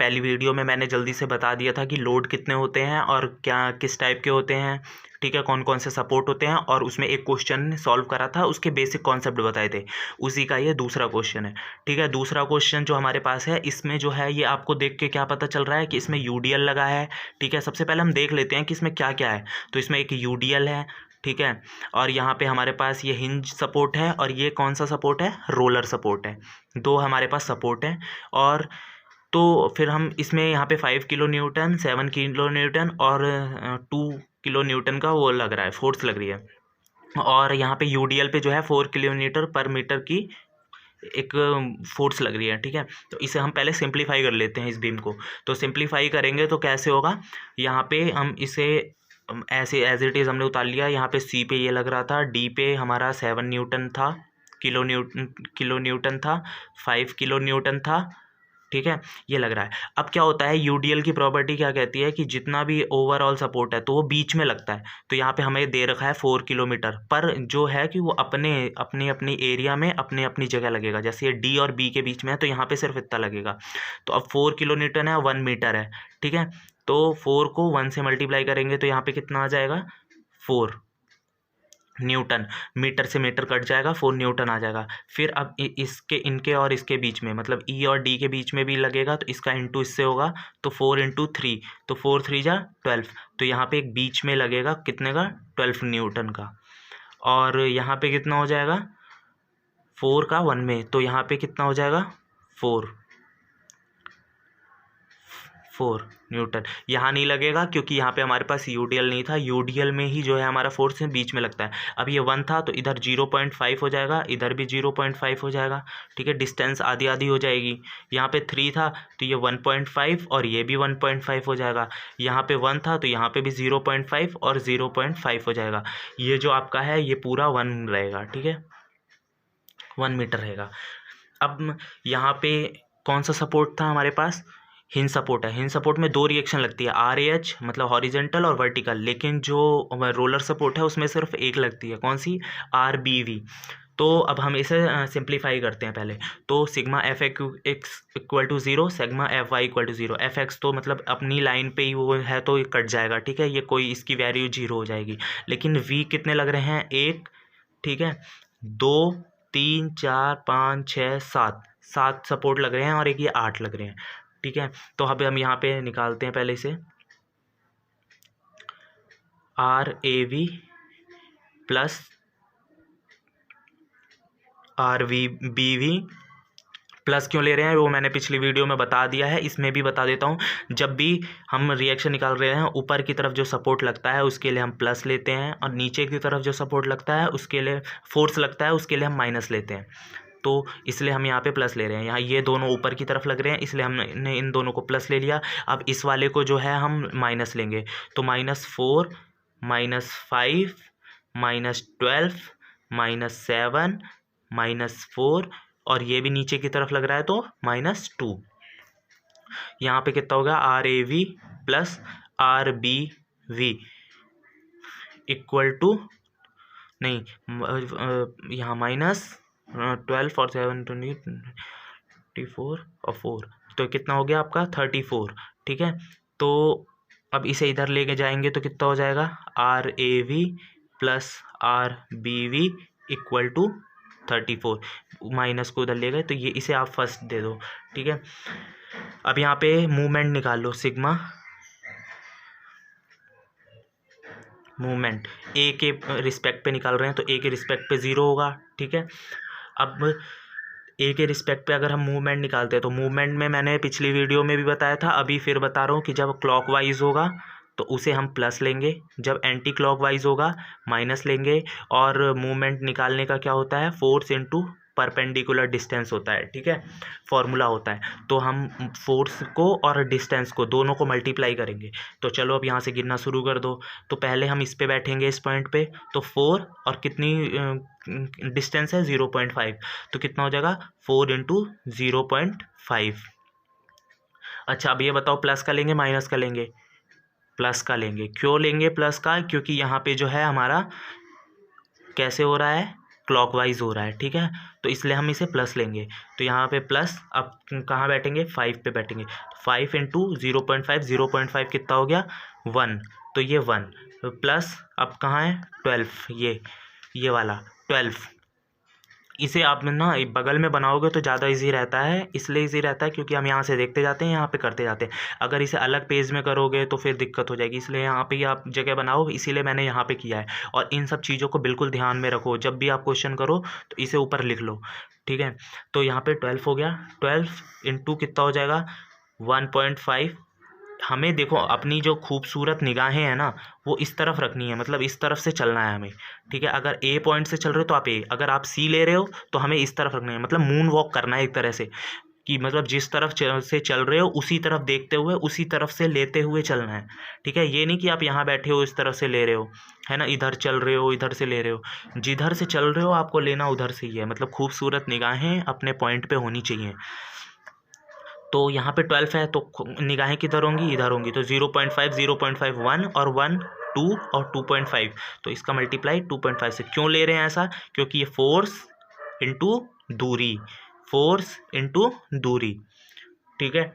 पहली वीडियो में मैंने जल्दी से बता दिया था कि लोड कितने होते हैं और क्या किस टाइप के होते हैं, ठीक है, कौन कौन से सपोर्ट होते हैं, और उसमें एक क्वेश्चन सॉल्व करा था, उसके बेसिक कॉन्सेप्ट बताए थे, उसी का ये दूसरा क्वेश्चन है। ठीक है, दूसरा क्वेश्चन जो हमारे पास है, इसमें जो है ये आपको देख के क्या पता चल रहा है कि इसमें यूडीएल लगा है। ठीक है, सबसे पहले हम देख लेते हैं कि इसमें क्या क्या है। तो इसमें एक यूडीएल है, ठीक है, और यहाँ पे हमारे पास ये हिंज सपोर्ट है, और ये कौन सा सपोर्ट है, रोलर सपोर्ट है। दो हमारे पास सपोर्ट है। और तो फिर हम इसमें यहाँ पे 5 किलो न्यूटन, 7 किलो न्यूटन और 2 किलो न्यूटन का वो लग रहा है, फोर्स लग रही है। और यहाँ पे यूडीएल पे जो है 4 किलोमीटर पर मीटर की एक फोर्स लग रही है। ठीक है, तो इसे हम पहले सिंप्लीफाई कर लेते हैं इस बीम को। तो सिंप्लीफाई करेंगे तो कैसे होगा, यहाँ पे हम इसे ऐसे एज इट इज़ हमने उतार लिया। यहाँ पे सी पे ये लग रहा था, डी पे हमारा 7 न्यूटन था, किलो न्यूटन था, 5 किलो न्यूटन था। ठीक है, ये लग रहा है। अब क्या होता है, यूडीएल की प्रॉपर्टी क्या कहती है कि जितना भी ओवरऑल सपोर्ट है तो वो बीच में लगता है। तो यहाँ पे हमें दे रखा है 4 किलोमीटर, पर जो है कि वो अपने अपनी अपनी एरिया में अपनी अपनी जगह लगेगा। जैसे ये डी और बी के बीच में है तो यहाँ पे सिर्फ इतना लगेगा। तो अब 4 किलो न्यूटन है, 1 मीटर है। ठीक है, तो 4 को 1 से मल्टीप्लाई करेंगे तो यहाँ पे कितना आ जाएगा, 4 न्यूटन। मीटर से मीटर कट जाएगा, 4 न्यूटन आ जाएगा। फिर अब इसके इनके और इसके बीच में, मतलब ई और डी के बीच में भी लगेगा, तो इसका इंटू इससे होगा, तो 4 इंटू 3, तो 4 3 जा 12। तो यहाँ पे एक बीच में लगेगा कितने का, 12 न्यूटन का। और यहाँ पे कितना हो जाएगा, 4 का 1 में, तो यहाँ पे कितना हो जाएगा, 4 न्यूटन। यहाँ नहीं लगेगा क्योंकि यहाँ पे हमारे पास यूडीएल नहीं था। यूडीएल में ही जो है हमारा फोर्स बीच में लगता है। अब ये 1 था तो इधर 0.5 हो जाएगा, इधर भी 0.5 हो जाएगा। ठीक है, डिस्टेंस आधी आधी हो जाएगी। यहाँ पे 3 था तो ये 1.5 और ये भी 1.5 हो जाएगा। यहाँ पे 1 था तो यहाँ पे भी 0.5 और 0.5 हो जाएगा। ये जो आपका है ये पूरा 1 रहेगा। ठीक है, 1 मीटर रहेगा। अब यहाँ पे कौन सा सपोर्ट था हमारे पास, हिंज सपोर्ट है। हिंज सपोर्ट में 2 रिएक्शन लगती है, RAH मतलब हॉरिजेंटल और वर्टिकल, लेकिन जो रोलर सपोर्ट है उसमें सिर्फ एक लगती है, कौन सी, RBV। तो अब हम इसे सिंप्लीफाई करते हैं पहले। तो sigma F X equal to 0, sigma F Y equal to 0। F X तो मतलब अपनी लाइन पे ही वो है तो ये कट जाएगा। ठीक है, ये कोई इसकी वैल्यू 0 हो जाएगी। लेकिन वी कितने लग रहे हैं, 1, ठीक है, 2 3 4 5 6 7 सपोर्ट लग रहे हैं और एक ये 8 लग रहे हैं। ठीक है, तो अब हम यहाँ पे निकालते हैं पहले इसे, RAV प्लस RBV प्लस क्यों ले रहे हैं वो मैंने पिछली वीडियो में बता दिया है, इसमें भी बता देता हूँ। जब भी हम रिएक्शन निकाल रहे हैं, ऊपर की तरफ जो सपोर्ट लगता है उसके लिए हम प्लस लेते हैं, और नीचे की तरफ जो सपोर्ट लगता है उसके लिए फोर्स लगता है उसके लिए हम माइनस लेते हैं। तो इसलिए हम यहाँ पे प्लस ले रहे हैं। यहाँ ये दोनों ऊपर की तरफ लग रहे हैं इसलिए हमने इन दोनों को प्लस ले लिया। अब इस वाले को जो है हम माइनस लेंगे, तो -4 -5 -12 -7 -4, और ये भी नीचे की तरफ लग रहा है तो -2। यहाँ पे कितना होगा, RAV plus RBV equal to, नहीं यहाँ -12 और 7 24 और 4, तो कितना हो गया आपका 34। ठीक है, तो अब इसे इधर लेके जाएंगे तो कितना हो जाएगा, RAV plus RBV equal to 34। Minus को उधर ले गए तो ये इसे आप फर्स्ट दे दो। ठीक है, अब यहाँ पे मूवमेंट निकाल लो, सिग्मा मूवमेंट ए के रिस्पेक्ट पे निकाल रहे हैं तो ए के रिस्पेक्ट पे 0 होगा। ठीक है, अब ए के रिस्पेक्ट पे अगर हम मूवमेंट निकालते हैं तो मूवमेंट में मैंने पिछली वीडियो में भी बताया था, अभी फिर बता रहा हूँ कि जब क्लॉकवाइज होगा तो उसे हम प्लस लेंगे, जब एंटी क्लॉकवाइज होगा माइनस लेंगे। और मूवमेंट निकालने का क्या होता है, फोर्स इनटू परपेंडिकुलर डिस्टेंस होता है। ठीक है, फॉर्मूला होता है। तो हम फोर्स को और डिस्टेंस को दोनों को मल्टीप्लाई करेंगे। तो चलो अब यहाँ से गिनना शुरू कर दो। तो पहले हम इस पे बैठेंगे, इस पॉइंट पे, तो 4 और कितनी डिस्टेंस है 0.5, तो कितना हो जाएगा 4 इंटू 0.5। अच्छा, अब ये बताओ प्लस का लेंगे माइनस का लेंगे, प्लस का लेंगे। क्यों लेंगे प्लस का, क्योंकि यहाँ पे जो है हमारा कैसे हो रहा है, क्लॉकवाइज हो रहा है, ठीक है, तो इसलिए हम इसे प्लस लेंगे। तो यहाँ पे प्लस, अब कहाँ बैठेंगे, 5 पे बैठेंगे। 5 इंटू 0.5, 0.5 कितना हो गया, 1, तो ये 1 प्लस, अब कहाँ है 12, ये वाला 12। इसे आप ना बगल में बनाओगे तो ज़्यादा इजी रहता है, इसलिए इजी रहता है क्योंकि हम यहाँ से देखते जाते हैं, यहाँ पे करते जाते हैं। अगर इसे अलग पेज में करोगे तो फिर दिक्कत हो जाएगी, इसलिए यहाँ पे ही आप जगह बनाओ, इसीलिए मैंने यहाँ पे किया है। और इन सब चीज़ों को बिल्कुल ध्यान में रखो, जब भी आप क्वेश्चन करो तो इसे ऊपर लिख लो, ठीक है। तो यहाँ पे 12 हो गया, 12 इंटू कितना हो जाएगा 1.5। हमें देखो अपनी जो खूबसूरत निगाहें हैं ना वो इस तरफ रखनी है, मतलब इस तरफ से चलना है हमें, ठीक है। अगर ए पॉइंट से चल रहे हो तो आप ए, अगर आप सी ले रहे हो तो हमें इस तरफ रखना है, मतलब मून वॉक करना है एक तरह से, कि मतलब जिस तरफ से चल रहे हो उसी तरफ देखते हुए उसी तरफ से लेते हुए चलना है, ठीक है। ये नहीं कि आप यहाँ बैठे हो इस तरफ से ले रहे हो, है ना, इधर चल रहे हो इधर से ले रहे हो, जिधर से चल रहे हो आपको लेना उधर से ही है, मतलब खूबसूरत निगाहें अपने पॉइंट पे होनी चाहिए। तो यहाँ पे 12 है तो निगाहें किधर होंगी, इधर होंगी, तो 0.5, 0.5 1 और 1 2 और 2.5, तो इसका मल्टीप्लाई 2.5 से। क्यों ले रहे हैं ऐसा, क्योंकि ये फोर्स इंटू दूरी, फोर्स इंटू दूरी, ठीक है।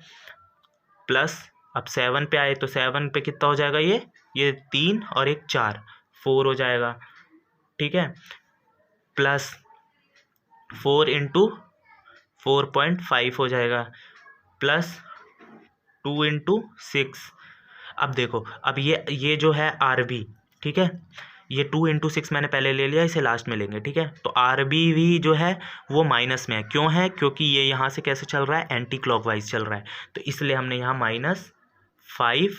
प्लस अब 7 पे आए तो 7 पे कितना हो जाएगा, ये 3 और एक 4, 4 हो जाएगा, ठीक है। प्लस 4 इंटू 4.5 हो जाएगा, प्लस 2 इंटू 6। अब देखो, अब ये जो है आर बी, ठीक है, ये 2 इंटू 6 मैंने पहले ले लिया, इसे लास्ट में लेंगे, ठीक है। तो आर बी भी जो है वो माइनस में है, क्यों है, क्योंकि ये यहाँ से कैसे चल रहा है, एंटी क्लॉकवाइज चल रहा है, तो इसलिए हमने यहाँ -5,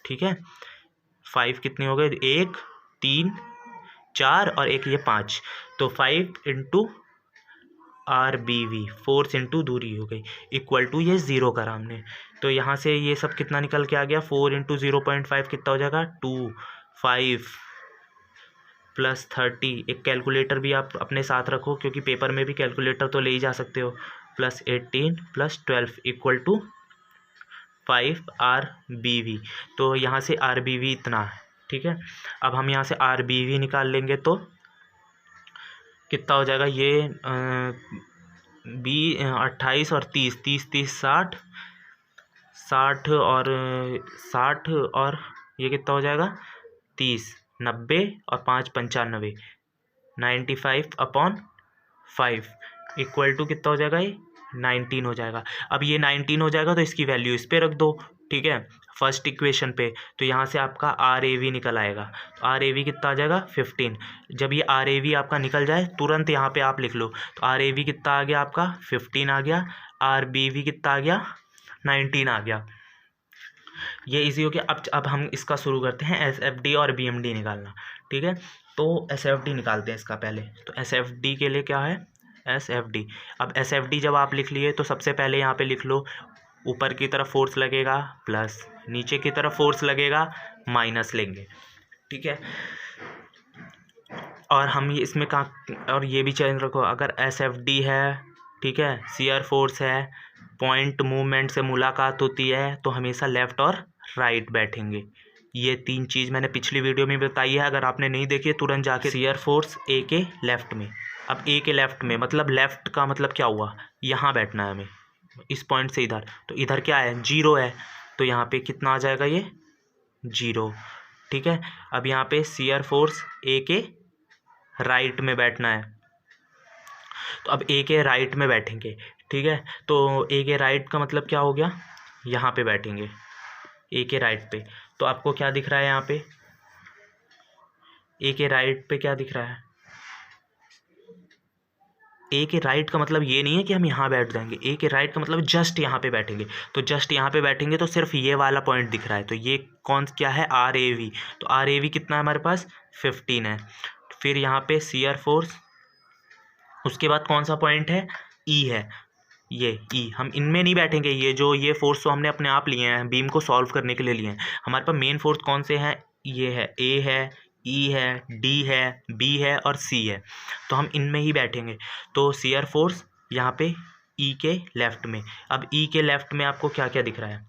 ठीक है। 5 कितने हो गए, 1 3 4 और एक ये 5, तो 5 into R B V, force into दूरी हो गई, इक्वल टू ये 0 करा हमने। तो यहाँ से ये सब कितना निकल के आ गया, 4 इंटू 0.5 कितना हो जाएगा 2, 5 प्लस 30। एक कैलकुलेटर भी आप अपने साथ रखो क्योंकि पेपर में भी कैलकुलेटर तो ले ही जा सकते हो। Plus 18 plus 12 equal to 5 R B V. तो यहाँ से आर बी वी इतना है, ठीक है। अब हम यहाँ से आर बी वी निकाल लेंगे तो कितना हो जाएगा, ये 28 और 30, 30 30 60, 60 और 60 और ये कितना हो जाएगा 30, 90 और 5 95, 95/5 इक्वल टू कितना हो जाएगा, ये 19 हो जाएगा। अब ये 19 हो जाएगा तो इसकी वैल्यू इस पे रख दो, ठीक है, फर्स्ट इक्वेशन पे। तो यहाँ से आपका आर ए वी निकल आएगा, तो आर ए वी कितना आ जाएगा 15। जब ये आर ए वी आपका निकल जाए तुरंत यहाँ पे आप लिख लो, तो आर ए वी कितना आ गया आपका 15 आ गया, आर बी वी कितना आ गया 19 आ गया। ये इजी हो गया। अब हम इसका शुरू करते हैं एस एफ डी और बी एम डी निकालना, ठीक है। तो एस एफ डी निकालते हैं इसका पहले। तो एस एफ डी के लिए क्या है, एस एफ डी। अब एस एफ डी जब आप लिख लिए तो सबसे पहले यहाँ पे लिख लो, ऊपर की तरफ फोर्स लगेगा प्लस, नीचे की तरफ फोर्स लगेगा माइनस लेंगे, ठीक है। और हम ये इसमें कहाँ, और ये भी चेंज रखो, अगर एस एफ डी है, ठीक है, शियर फोर्स है, पॉइंट मूवमेंट से मुलाकात होती है, तो हमेशा लेफ़्ट और राइट बैठेंगे। ये 3 चीज़ मैंने पिछली वीडियो में बताई है, अगर आपने नहीं देखी है तुरंत जाके। शियर फोर्स ए के लेफ़्ट में, अब ए के लेफ़्ट में मतलब लेफ़्ट का मतलब क्या हुआ, यहाँ बैठना है हमें, इस पॉइंट से इधर, तो इधर क्या है 0 है, तो यहाँ पे कितना आ जाएगा, ये 0, ठीक है। अब यहाँ पे शियर फोर्स ए के राइट में बैठना है, तो अब ए के राइट में बैठेंगे, ठीक है। तो ए के राइट का मतलब क्या हो गया, यहाँ पे बैठेंगे ए के राइट पे। तो आपको क्या दिख रहा है यहाँ पे, ए के राइट पे क्या दिख रहा है, ए के राइट का मतलब ये नहीं है कि हम यहाँ बैठ जाएंगे, ए के राइट का मतलब जस्ट यहाँ पे बैठेंगे। तो जस्ट यहाँ पे बैठेंगे तो सिर्फ ये वाला पॉइंट दिख रहा है, तो ये कौन क्या है, आर ए वी। तो आर ए वी कितना है हमारे पास 15 है। फिर यहाँ पे शियर फोर्स, उसके बाद कौन सा पॉइंट है, ई है, ये ई। हम इनमें नहीं बैठेंगे, ये फोर्स तो हमने अपने आप लिए हैं, बीम को सॉल्व करने के लिए लिए हैं। हमारे पास मेन फोर्स कौन से हैं, ये है, ए है, ई है, डी है, बी है और सी है, तो हम इनमें ही बैठेंगे। तो शियर फोर्स यहाँ पे ई के लेफ़्ट में। अब ई के लेफ़्ट में आपको क्या क्या दिख रहा है,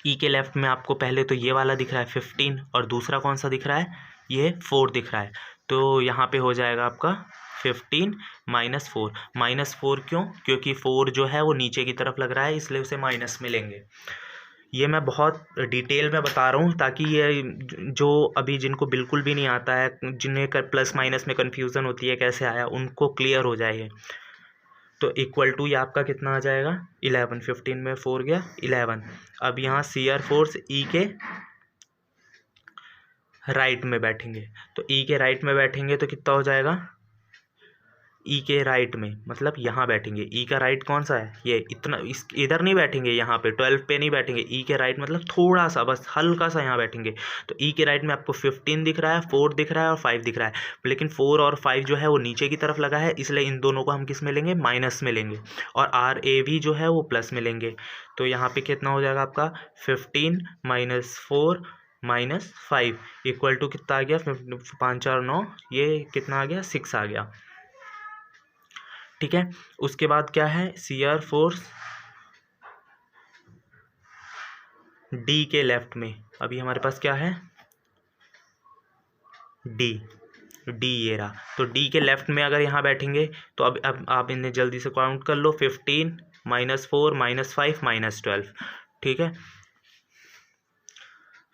ई के लेफ़्ट में आपको पहले तो ये वाला दिख रहा है 15, और दूसरा कौन सा दिख रहा है, ये 4 दिख रहा है। तो यहाँ पे हो जाएगा आपका 15 -4। -4 क्यों? क्योंकि 4 जो है वो नीचे की तरफ लग रहा है, इसलिए उसे माइनस में लेंगे। ये मैं बहुत डिटेल में बता रहा हूँ ताकि ये जो अभी जिनको बिल्कुल भी नहीं आता है, जिन्हें प्लस माइनस में कन्फ्यूज़न होती है कैसे आया, उनको क्लियर हो जाए ये। तो इक्वल टू ये आपका कितना आ जाएगा 11। 15 में 4 गया 11। अब यहाँ सीआर फोर्स ई के राइट में बैठेंगे, तो ई के राइट में बैठेंगे तो कितना हो जाएगा, ई के राइट में मतलब यहाँ बैठेंगे। ई का राइट कौन सा है, ये इतना, इस इधर नहीं बैठेंगे, यहाँ पे 12 पे नहीं बैठेंगे। ई के राइट मतलब थोड़ा सा, बस हल्का सा यहाँ बैठेंगे। तो ई के राइट में आपको 15 दिख रहा है, 4 दिख रहा है और 5 दिख रहा है, लेकिन 4 और 5 जो है वो नीचे की तरफ लगा है, इसलिए इन दोनों को हम किस में लेंगे, माइनस में लेंगे। और आर ए भी जो है वो प्लस में लेंगे। तो यहाँ पे कितना हो जाएगा आपका 15 -4 -5 इक्वल टू कितना आ गया, 5 4 9, ये कितना आ गया 6 आ गया। ठीक है, उसके बाद क्या है, सीआर फोर्स डी के लेफ्ट में। अभी हमारे पास क्या है, डी ये रहा। तो डी के लेफ्ट में अगर यहाँ बैठेंगे तो अब आप इन्हें जल्दी से काउंट कर लो, 15 -4 -5 -12। ठीक है,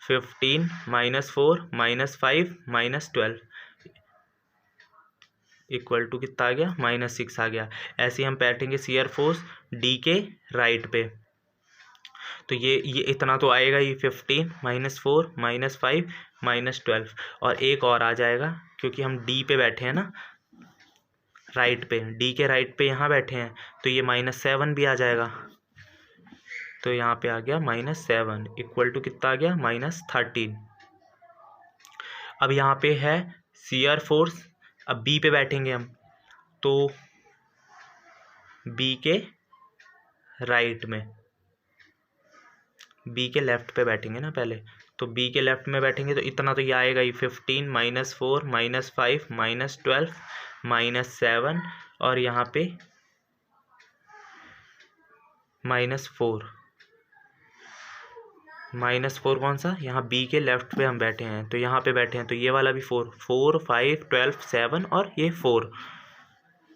15 -4 -5 -12 इक्वल टू कितना आ गया, -6 आ गया। ऐसे ही हम बैठेंगे सीआर फोर्स डी के राइट पे, तो ये इतना तो आएगा ही, 15 -4 -5 -12। और एक और आ जाएगा क्योंकि हम डी पे बैठे हैं ना, राइट पे, डी के राइट पे यहाँ बैठे हैं, तो ये -7 भी आ जाएगा। तो यहाँ पे आ गया -7 इक्वल टू कितना आ गया, -13। अब यहाँ पे है सीआर फोर्स, अब बी पे बैठेंगे हम, तो बी के राइट में, बी के लेफ्ट पे बैठेंगे ना पहले, तो बी के लेफ्ट में बैठेंगे तो इतना तो ये आएगा ही, 15 -4 -5 -12 -7 और यहाँ पे -4 कौन सा, यहाँ बी के लेफ्ट पे हम बैठे हैं, तो यहाँ पे बैठे हैं, तो ये वाला भी 4 5 12 7 और ये 4,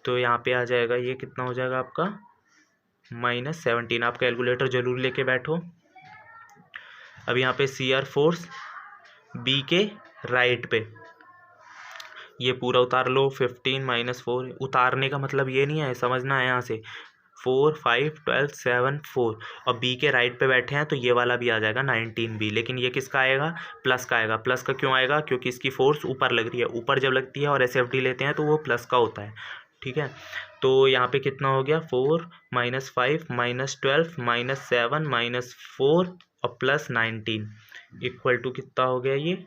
तो यहाँ पे आ जाएगा, ये कितना हो जाएगा आपका -17। आप कैलकुलेटर जरूर लेके बैठो। अब यहाँ पे सीआर फोर्स बी के राइट पे, ये पूरा उतार लो, 15 -4, उतारने का मतलब ये नहीं है, समझना है यहाँ से, 4 5 12 7 4, और बी के राइट पे बैठे हैं तो ये वाला भी आ जाएगा 19 भी, लेकिन ये किसका आएगा, प्लस का आएगा। प्लस का क्यों आएगा, क्योंकि इसकी फोर्स ऊपर लग रही है, ऊपर जब लगती है और एसएफडी लेते हैं तो वो प्लस का होता है। ठीक है, तो यहाँ पे कितना हो गया, 4 -5 -12 -7 -4 और +19 इक्वल टू कितना हो गया, ये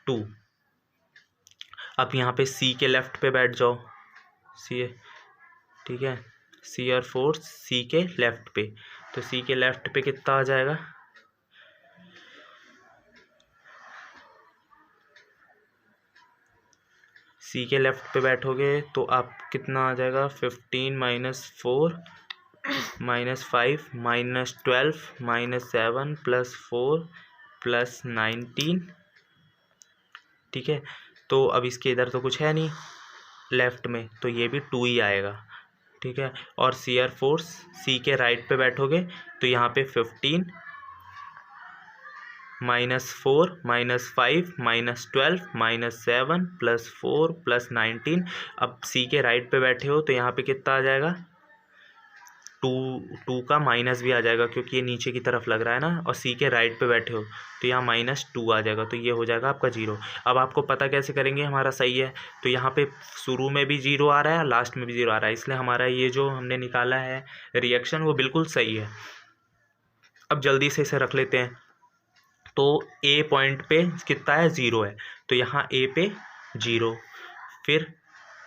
2। अब यहाँ पे सी के लेफ्ट पे बैठ जाओ, सी, ठीक है, सीआर फोर्स सी के लेफ्ट पे, तो सी के लेफ्ट पे कितना आ जाएगा, सी के लेफ्ट पे बैठोगे तो आप कितना आ जाएगा, 15 -4 -5 -12 -7 +4 +19। ठीक है, तो अब इसके इधर तो कुछ है नहीं लेफ्ट में, तो ये भी 2 ही आएगा। ठीक है, और सीआर फोर्स सी के राइट पे बैठोगे तो यहाँ पे 15 -4 -5 -12 -7 +4 +19। अब सी के राइट पे बैठे हो तो यहाँ पे कितना आ जाएगा, 2 का माइनस भी आ जाएगा क्योंकि ये नीचे की तरफ लग रहा है ना, और सी के राइट पे बैठे हो तो यहाँ -2 आ जाएगा, तो ये हो जाएगा आपका 0। अब आपको पता कैसे करेंगे हमारा सही है, तो यहाँ पे शुरू में भी 0 आ रहा है, लास्ट में भी 0 आ रहा है, इसलिए हमारा ये जो हमने निकाला है रिएक्शन वो बिल्कुल सही है। अब जल्दी से इसे रख लेते हैं, तो ए पॉइंट पे कितना है, 0 है, तो यहाँ ए पे 0, फिर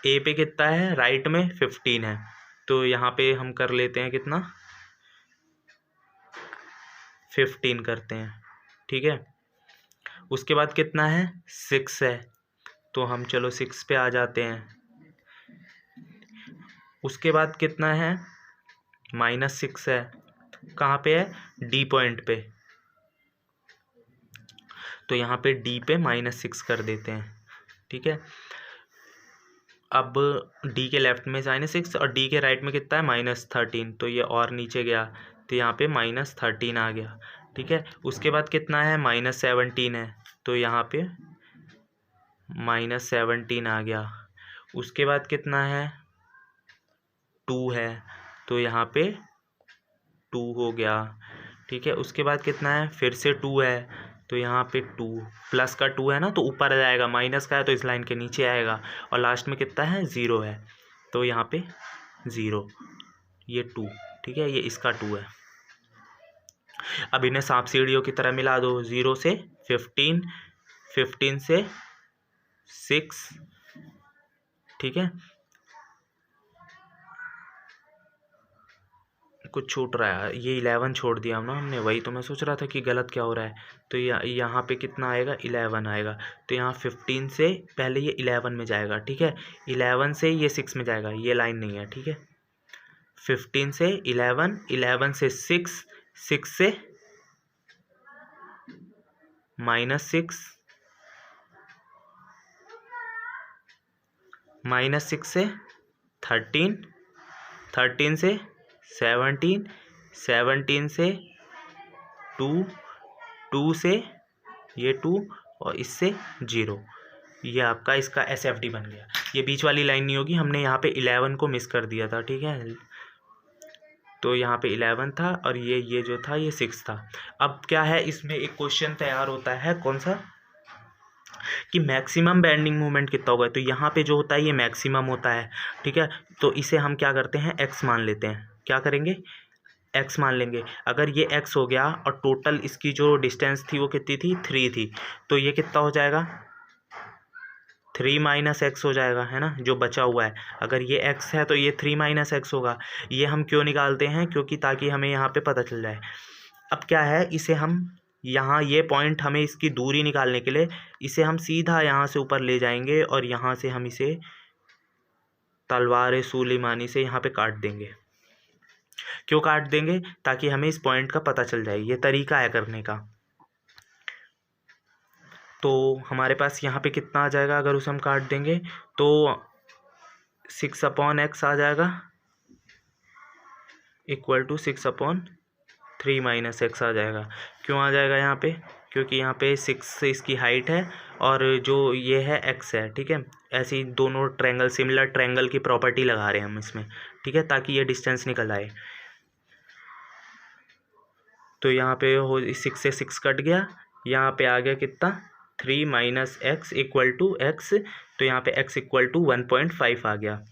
ए पे कितना है, राइट में 15 है, तो यहाँ पे हम कर लेते हैं कितना, 15 करते हैं। ठीक है, उसके बाद कितना है, 6 है, तो हम चलो 6 पे आ जाते हैं। उसके बाद कितना है, -6 है, कहाँ पे है, डी पॉइंट पे, तो यहाँ पे डी पे -6 कर देते हैं। ठीक है। अब डी के लेफ्ट में -6 और डी के राइट में कितना है -13, तो ये और नीचे गया तो यहाँ पे -13 आ गया, ठीक है। उसके बाद कितना है -17 है, तो यहाँ पे -17 आ गया। उसके बाद कितना है 2 है, तो यहाँ पे 2 हो गया, ठीक है। उसके बाद कितना है फिर से 2 है, तो यहाँ पे 2 प्लस का 2 है ना, तो ऊपर आ जाएगा, माइनस का है तो इस लाइन के नीचे आएगा। और लास्ट में कितना है 0 है, तो यहाँ पे 0, ये 2, ठीक है, ये इसका 2 है। अब इन्हें सांप सीढ़ियों की तरह मिला दो, 0 से 15, 15 से 6, ठीक है। कुछ छूट रहा है, ये 11 छोड़ दिया ना हमने, वही तो मैं सोच रहा था कि गलत क्या हो रहा है। तो यहाँ पे कितना आएगा 11 आएगा, तो यहाँ 15 से पहले ये 11 में जाएगा, ठीक है। 11 से ये 6 में जाएगा, ये लाइन नहीं है, ठीक है। 15 से 11, 11 से 6, 6 से -6, -6 से 13, 13 से 17, 17 से 2, 2 से ये 2 और इससे 0, ये आपका इसका SFD बन गया। ये बीच वाली लाइन नहीं होगी, हमने यहाँ पे 11 को मिस कर दिया था, ठीक है। तो यहाँ पे 11 था और ये जो था ये 6 था। अब क्या है इसमें एक क्वेश्चन तैयार होता है, कौन सा, कि मैक्सिमम बेंडिंग मोमेंट कितना होगा। तो यहाँ पे जो होता है ये मैक्सिमम होता है, ठीक है। तो इसे हम क्या करते हैं x मान लेते हैं, क्या करेंगे x मान लेंगे। अगर ये x हो गया और टोटल इसकी जो डिस्टेंस थी वो कितनी थी 3 थी, तो ये कितना हो जाएगा 3 - x हो जाएगा, है ना, जो बचा हुआ है। अगर ये x है तो ये 3 - x होगा। ये हम क्यों निकालते हैं, क्योंकि ताकि हमें यहाँ पे पता चल जाए। अब क्या है, इसे हम यहाँ ये पॉइंट हमें इसकी दूरी निकालने के लिए इसे हम सीधा यहाँ से ऊपर ले जाएंगे और यहाँ से हम इसे तलवार सुलेमानी से यहाँ पे काट देंगे। क्यों काट देंगे, ताकि हमें इस पॉइंट का पता चल जाए, ये तरीका है करने का। तो हमारे पास यहाँ पे कितना आ जाएगा, अगर उसे हम काट देंगे तो 6/x आ जाएगा, = 6/3 - x आ जाएगा। क्यों आ जाएगा यहाँ पे, क्योंकि यहाँ पे 6 से इसकी हाइट है और जो ये है x है, ठीक है। ऐसे ही दोनों ट्रायंगल, सिमिलर ट्रायंगल की प्रॉपर्टी लगा रहे हैं हम इसमें, ठीक है, ताकि ये डिस्टेंस निकल आए। तो यहाँ पे हो 6 से 6 कट गया, यहाँ पे आ गया कितना 3 - x = x, तो यहाँ पे x = 1.5 आ गया।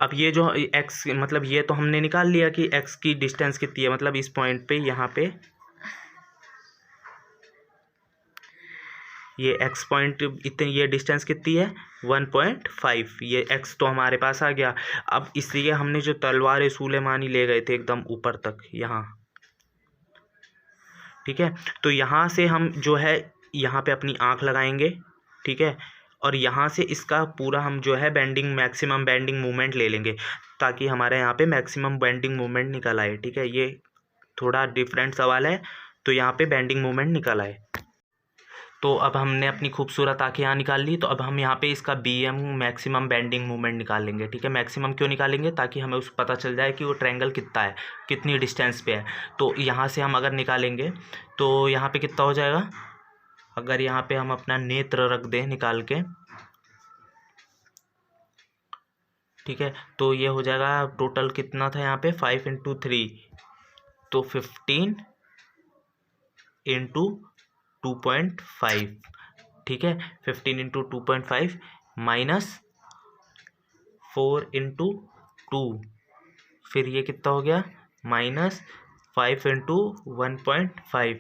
अब ये जो x मतलब ये तो हमने निकाल लिया कि x की डिस्टेंस कितनी है, मतलब इस पॉइंट पे यहाँ पे ये x पॉइंट इतनी, ये डिस्टेंस कितनी है 1.5, ये x तो हमारे पास आ गया। अब इसलिए हमने जो तलवार सुलेमानी ले गए थे एकदम ऊपर तक यहाँ, ठीक है। तो यहाँ से हम जो है यहाँ पे अपनी आँख लगाएंगे, ठीक है, और यहाँ से इसका पूरा हम जो है बेंडिंग, मैक्सिमम बेंडिंग मोमेंट ले लेंगे, ताकि हमारे यहाँ पे मैक्सिमम बेंडिंग मोमेंट निकल आए, ठीक है। ये थोड़ा डिफरेंट सवाल है, तो यहाँ पे बेंडिंग मोमेंट निकल आए। तो अब हमने अपनी खूबसूरत आँखें यहाँ निकाल ली, तो अब हम यहाँ पे इसका BM मैक्सिमम बेंडिंग मोमेंट निकाल लेंगे, ठीक है। मैक्सिमम क्यों निकालेंगे, ताकि हमें उस पता चल जाए कि वो ट्रायंगल कितना है, कितनी डिस्टेंस पे है। तो यहाँ से हम अगर निकालेंगे तो यहाँ पे कितना हो जाएगा, अगर यहाँ पे हम अपना नेत्र रख दें निकाल के, ठीक है, तो ये हो जाएगा टोटल कितना था यहाँ पे 5 × 3, तो 15 × 2.5, ठीक है। 15 × 2.5 -4 × 2, फिर ये कितना हो गया -5 × 1.5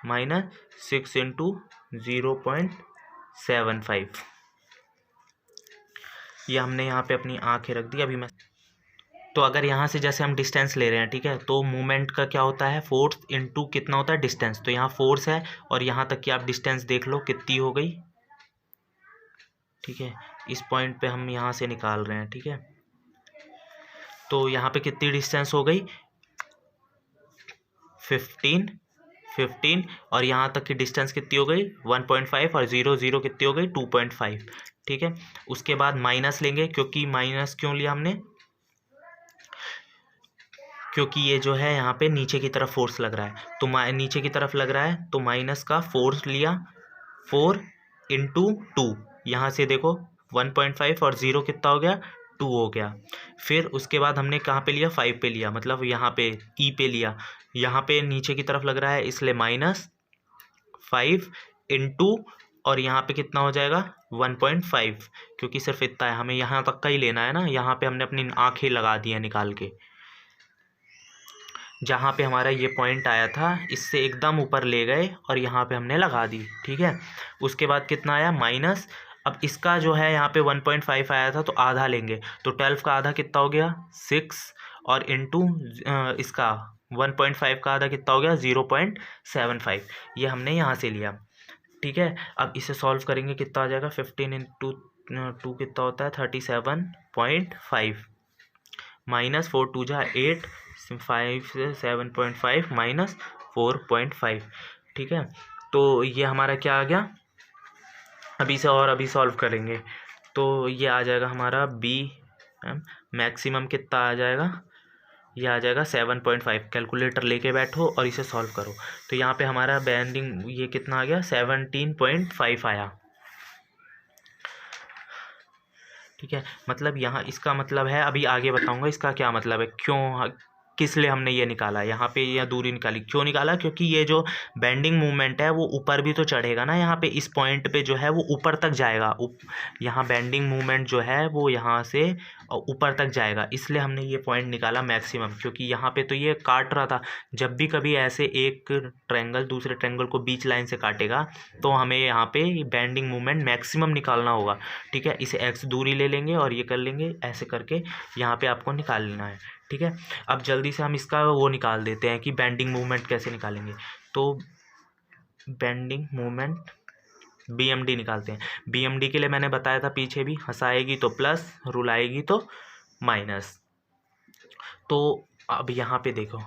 -6 × 0.75। ये हमने यहाँ पे अपनी आँखें रख दी। अभी मैं तो अगर यहाँ से जैसे हम डिस्टेंस ले रहे हैं, ठीक है, तो मूवमेंट का क्या होता है फोर्स इनटू कितना होता है डिस्टेंस। तो यहाँ फोर्स है और यहाँ तक की आप डिस्टेंस देख लो कितनी हो गई, ठीक है। इस पॉइंट पे हम यहाँ से निकाल रहे हैं, ठीक है। तो यहाँ पे कितनी डिस्टेंस हो गई 15 15 और यहाँ तक की डिस्टेंस कितनी हो गई 1.5 और 0 0 कितनी हो गई 2.5। ठीक है, उसके बाद माइनस लेंगे, क्योंकि माइनस क्यों लिया हमने, क्योंकि ये जो है यहाँ पे नीचे की तरफ फोर्स लग रहा है, तो नीचे की तरफ लग रहा है तो माइनस का फोर्स लिया, 4 इंटू 2, यहाँ से देखो 1.5 और 0 कितना हो गया 2 हो गया। फिर उसके बाद हमने कहाँ पे लिया 5 पे लिया, मतलब यहाँ पे ई पे लिया, यहाँ पे नीचे की तरफ लग रहा है इसलिए -5 इंटू, और यहाँ पे कितना हो जाएगा 1.5, क्योंकि सिर्फ इतना है, हमें यहाँ तक का ही लेना है ना, यहाँ पे हमने अपनी आँखें लगा दी है निकाल के, जहाँ पे हमारा ये पॉइंट आया था इससे एकदम ऊपर ले गए और यहाँ पे हमने लगा दी। ठीक है, उसके बाद कितना आया माइनस, अब इसका जो है यहाँ पे 1.5 आया था तो आधा लेंगे, तो 12 का आधा कितना हो गया 6, और इंटू इसका 1.5 का आधा कितना हो गया 0.75, ये हमने यहाँ से लिया। ठीक है, अब इसे सॉल्व करेंगे कितना आ जाएगा 15 इंटू 2 कितना होता है 37.5, माइनस 4 2 जा 8, 5 से 7.5 माइनस 4.5। ठीक है, तो ये हमारा क्या आ गया, अभी से और अभी सॉल्व करेंगे तो ये आ जाएगा हमारा बी मैक्सिमम कितना आ जाएगा, ये आ जाएगा 7.5। कैलकुलेटर लेके बैठो और इसे सॉल्व करो, तो यहाँ पे हमारा बेंडिंग ये कितना आ गया 17.5 आया। ठीक है, मतलब यहाँ इसका मतलब है, अभी आगे बताऊंगा इसका क्या मतलब है, क्यों किस लिए हमने ये निकाला यहाँ पे, या दूरी निकाली क्यों निकाला, क्योंकि ये जो बेंडिंग मूवमेंट है वो ऊपर भी तो चढ़ेगा ना, यहाँ पे इस पॉइंट पे जो है वो ऊपर तक जाएगा, यहाँ बेंडिंग मूवमेंट जो है वो यहाँ से ऊपर तक जाएगा, इसलिए हमने ये पॉइंट निकाला मैक्सिमम, क्योंकि यहाँ पे तो ये काट रहा था, जब भी कभी ऐसे एक ट्रायंगल दूसरे ट्रायंगल को बीच लाइन से काटेगा तो हमें यहाँ पे बेंडिंग मूवमेंट मैक्सिमम निकालना होगा। ठीक है, इसे x दूरी ले लेंगे और ये कर लेंगे, ऐसे करके यहाँ पे आपको निकाल लेना है। ठीक है, अब जल्दी से हम इसका वो निकाल देते हैं कि बेंडिंग मूवमेंट कैसे निकालेंगे, तो बेंडिंग मूवमेंट BMD निकालते हैं। BMD के लिए मैंने बताया था पीछे भी, हंसाएगी तो प्लस, रुलाएगी तो माइनस। तो अब यहाँ पे देखो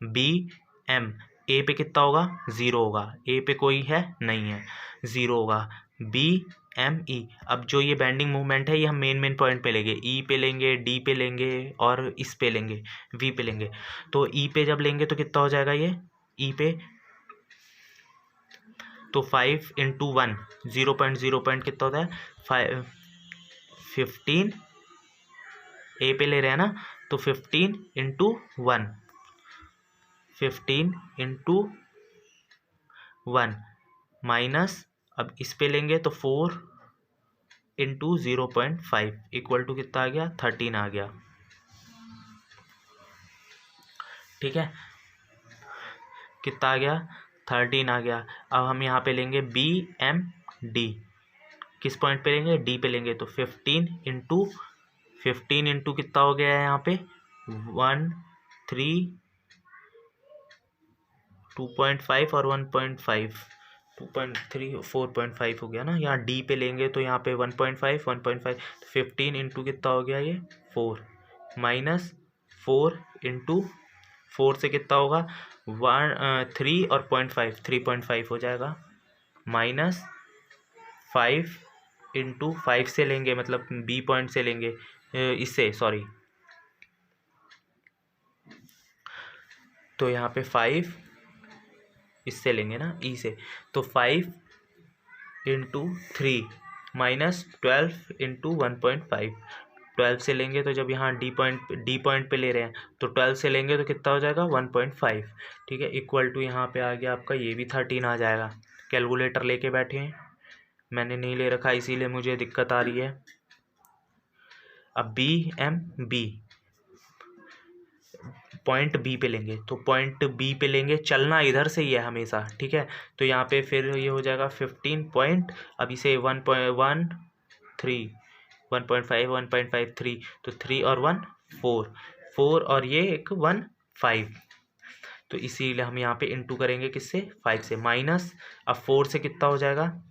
BM, ए पे कितना होगा 0 होगा, ए पे कोई है नहीं है 0 होगा, BME, अब जो ये बेंडिंग मूवमेंट है ये हम मेन पॉइंट पे लेंगे, ई पे लेंगे, डी पे लेंगे और इस पे लेंगे, वी पे लेंगे। तो ई पे जब लेंगे तो कितना हो जाएगा ये ई पे, तो 5 इंटू 1 0.0 कितना होता है 15, ए पे ले रहे हैं ना, तो 15 इंटू 1, 15 इंटू 1 माइनस, अब इस पे लेंगे तो 4 इंटू 0.5 इक्वल टू कितना आ गया 13 आ गया। ठीक है, कितना आ गया 13 आ गया। अब हम यहाँ पे लेंगे BMD, किस पॉइंट पे लेंगे डी पे लेंगे, तो 15 इंटू कितना हो गया है यहाँ पे 1 3 2.5 और 1.5 2.3 4.5 हो गया ना, यहाँ डी पे लेंगे तो यहाँ पे 1.5 15 इंटू कितना हो गया ये 4 माइनस 4 इंटू 4 से कितना होगा 3 और 3.5 हो जाएगा, माइनस 5 इंटू 5 से लेंगे, मतलब बी पॉइंट से लेंगे, इससे सॉरी, तो यहाँ पे 5 इससे लेंगे ना ई से, तो 5 इंटू 3 माइनस 12 इंटू 1.5, 12 से लेंगे तो जब यहाँ डी पॉइंट पे ले रहे हैं तो 12 से लेंगे तो कितना हो जाएगा 1.5। ठीक है, इक्वल टू यहाँ पे आ गया आपका ये भी 13 आ जाएगा। कैलकुलेटर लेके बैठे हैं, मैंने नहीं ले रखा इसीलिए मुझे दिक्कत आ रही है। अब BMB पॉइंट बी पे लेंगे, तो पॉइंट बी पे लेंगे, चलना इधर से ही है हमेशा। ठीक है, तो यहाँ पे फिर ये हो जाएगा 15 पॉइंट, अब इसे 1.13 1.5 1.53, तो 3 और 1 4 और ये एक 1 5, तो इसीलिए हम यहाँ पे इंटू करेंगे किससे 5 से, माइनस अब 4 से कितना हो जाएगा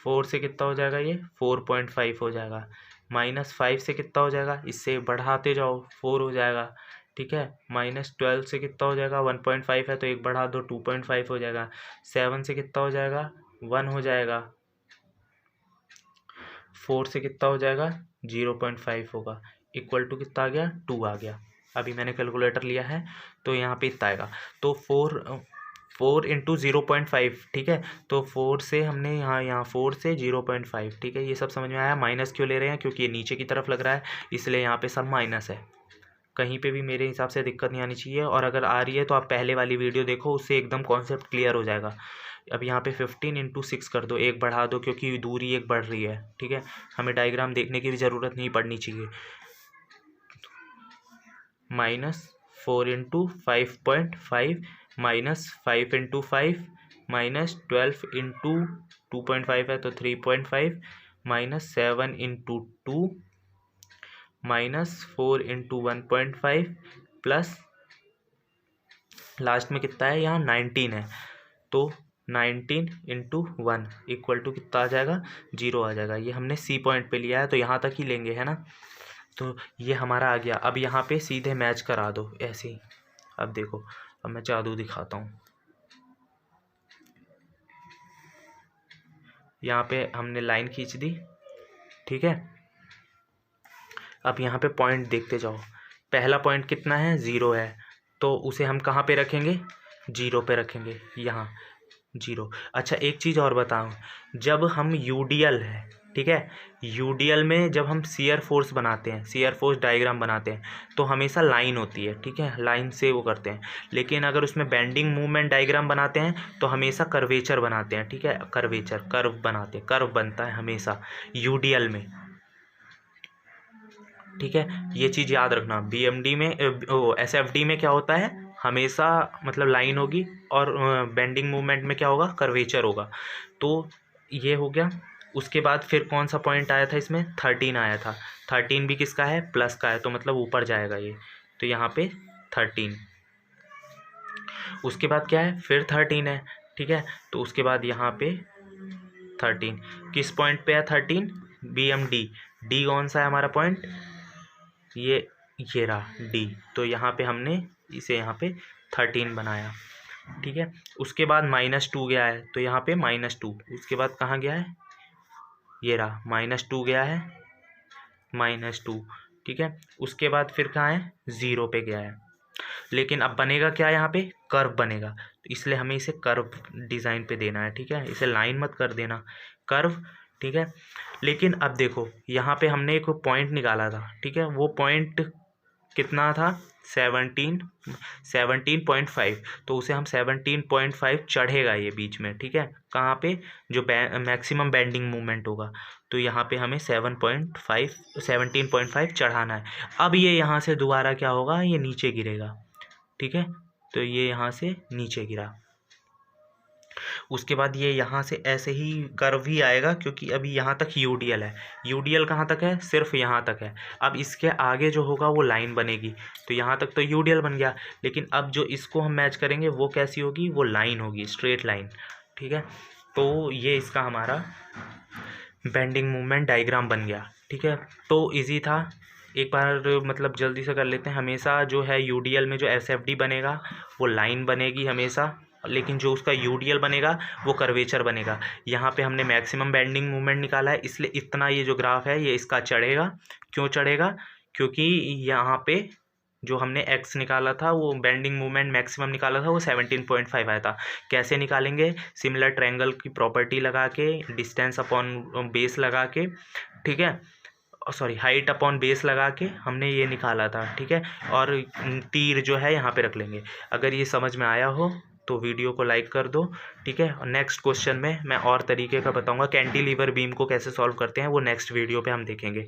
4 से कितना हो जाएगा ये 4.5 हो जाएगा, माइनस 5 से कितना हो जाएगा, इससे बढ़ाते जाओ 4 हो जाएगा। ठीक है। -12 से कितना हो जाएगा, 1.5 है तो एक बढ़ा दो 2.5 हो जाएगा। 7 से कितना हो जाएगा, 1 हो जाएगा। 4 से कितना हो जाएगा, 0.5 होगा। इक्वल टू कितना आ गया, 2 आ गया। अभी मैंने कैलकुलेटर लिया है तो यहाँ पे इतना आएगा। तो 4 इंटू 0.5, ठीक है। तो 4 से हमने यहाँ 4 से 0.5, ठीक है। ये सब समझ में आया। माइनस क्यों ले रहे हैं, क्योंकि ये नीचे की तरफ लग रहा है, इसलिए यहाँ पे सब माइनस है। कहीं पे भी मेरे हिसाब से दिक्कत नहीं आनी चाहिए, और अगर आ रही है तो आप पहले वाली वीडियो देखो, उससे एकदम कॉन्सेप्ट क्लियर हो जाएगा। अब यहाँ पे 15 इंटू 6 कर दो, एक बढ़ा दो क्योंकि दूरी एक बढ़ रही है, ठीक है। हमें डायग्राम देखने की भी ज़रूरत नहीं पड़नी चाहिए। -4 इंटू 5.5 -5 इंटू 5 -12 इंटू 2.5 है तो 3.5 -7 इंटू 2 -4 इंटू 1.5 प्लस लास्ट में कितना है, यहाँ 19 है तो 19 इंटू 1 इक्वल टू कितना आ जाएगा, 0 आ जाएगा। ये हमने सी पॉइंट पे लिया है तो यहाँ तक ही लेंगे, है ना। तो ये हमारा आ गया। अब यहाँ पे सीधे मैच करा दो ऐसे ही। अब देखो, अब मैं जादू दिखाता हूँ। यहाँ पे हमने लाइन खींच दी, ठीक है। अब यहाँ पे पॉइंट देखते जाओ। पहला पॉइंट कितना है, 0 है, तो उसे हम कहाँ पे रखेंगे, 0 पे रखेंगे, यहाँ 0। अच्छा एक चीज़ और बताऊँ, जब हम यूडीएल है, ठीक है, यूडीएल में जब हम शियर फोर्स बनाते हैं, शियर फोर्स डायग्राम बनाते हैं, तो हमेशा लाइन होती है, ठीक है, लाइन से वो करते हैं। लेकिन अगर उसमें बेंडिंग मूवमेंट डायग्राम बनाते हैं तो हमेशा कर्वेचर बनाते हैं, ठीक है, कर्वेचर, कर्व बनाते हैं, कर्व बनता है हमेशा यूडीएल में, ठीक है। ये चीज़ याद रखना। बीएमडी में एसएफडी में क्या होता है, हमेशा मतलब लाइन होगी, और बेंडिंग मूवमेंट में क्या होगा, कर्वेचर होगा। तो ये हो गया। उसके बाद फिर कौन सा पॉइंट आया था इसमें, 13 आया था। 13 भी किसका है, प्लस का है, तो मतलब ऊपर जाएगा ये, तो यहाँ पे 13। उसके बाद क्या है, फिर 13 है, ठीक है। तो उसके बाद यहाँ पे 13 किस पॉइंट पे है, 13 बीएमडी। डी कौन सा है हमारा पॉइंट, ये रहा डी। तो यहाँ पे हमने इसे यहाँ पे 13 बनाया, ठीक है। उसके बाद -2 गया है तो यहाँ पे -2। उसके बाद कहाँ गया है, ये रहा -2 गया है, -2, ठीक है। उसके बाद फिर कहाँ है, 0 पे गया है। लेकिन अब बनेगा क्या, यहाँ पे कर्व बनेगा, तो इसलिए हमें इसे कर्व डिज़ाइन पे देना है, ठीक है। इसे लाइन मत कर देना, कर्व, ठीक है। लेकिन अब देखो यहाँ पे हमने एक पॉइंट निकाला था, ठीक है। वो पॉइंट कितना था, 17.5। तो उसे हम 17.5 चढ़ेगा ये बीच में, ठीक है। कहाँ पे, जो मैक्सिमम बेंडिंग मूवमेंट होगा, तो यहाँ पे हमें 17.5 चढ़ाना है। अब ये यहाँ से दोबारा क्या होगा, ये नीचे गिरेगा, ठीक है। तो ये यहाँ से नीचे गिरा। उसके बाद ये यहाँ से ऐसे ही कर्व ही आएगा, क्योंकि अभी यहाँ तक यूडीएल है। यूडीएल कहाँ तक है, सिर्फ यहाँ तक है। अब इसके आगे जो होगा वो लाइन बनेगी, तो यहाँ तक तो यूडीएल बन गया। लेकिन अब जो इसको हम मैच करेंगे वो कैसी होगी, वो लाइन होगी, स्ट्रेट लाइन, ठीक है। तो ये इसका हमारा बेंडिंग मूवमेंट डायग्राम बन गया, ठीक है। तो इजी था, एक बार मतलब जल्दी से कर लेते हैं। हमेशा जो है यूडीएल में जो एसएफडी बनेगा वो लाइन बनेगी हमेशा, लेकिन जो उसका यूडीएल बनेगा वो कर्वेचर बनेगा। यहाँ पे हमने मैक्सिमम बेंडिंग मूवमेंट निकाला है, इसलिए इतना ये जो ग्राफ है ये इसका चढ़ेगा। क्यों चढ़ेगा, क्योंकि यहाँ पे जो हमने एक्स निकाला था, वो बेंडिंग मूवमेंट मैक्सिमम निकाला था, वो 17.5 आया था। कैसे निकालेंगे, सिमिलर ट्रायंगल की प्रॉपर्टी लगा के, डिस्टेंस अपॉन बेस लगा के, ठीक है, सॉरी हाइट अपॉन बेस लगा के हमने ये निकाला था, ठीक है। और तीर जो है यहाँ पे रख लेंगे। अगर ये समझ में आया हो तो वीडियो को लाइक कर दो, ठीक है। और नेक्स्ट क्वेश्चन में मैं और तरीके का बताऊंगा, कैंटिलीवर बीम को कैसे सॉल्व करते हैं, वो नेक्स्ट वीडियो पे हम देखेंगे।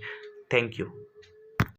Thank you.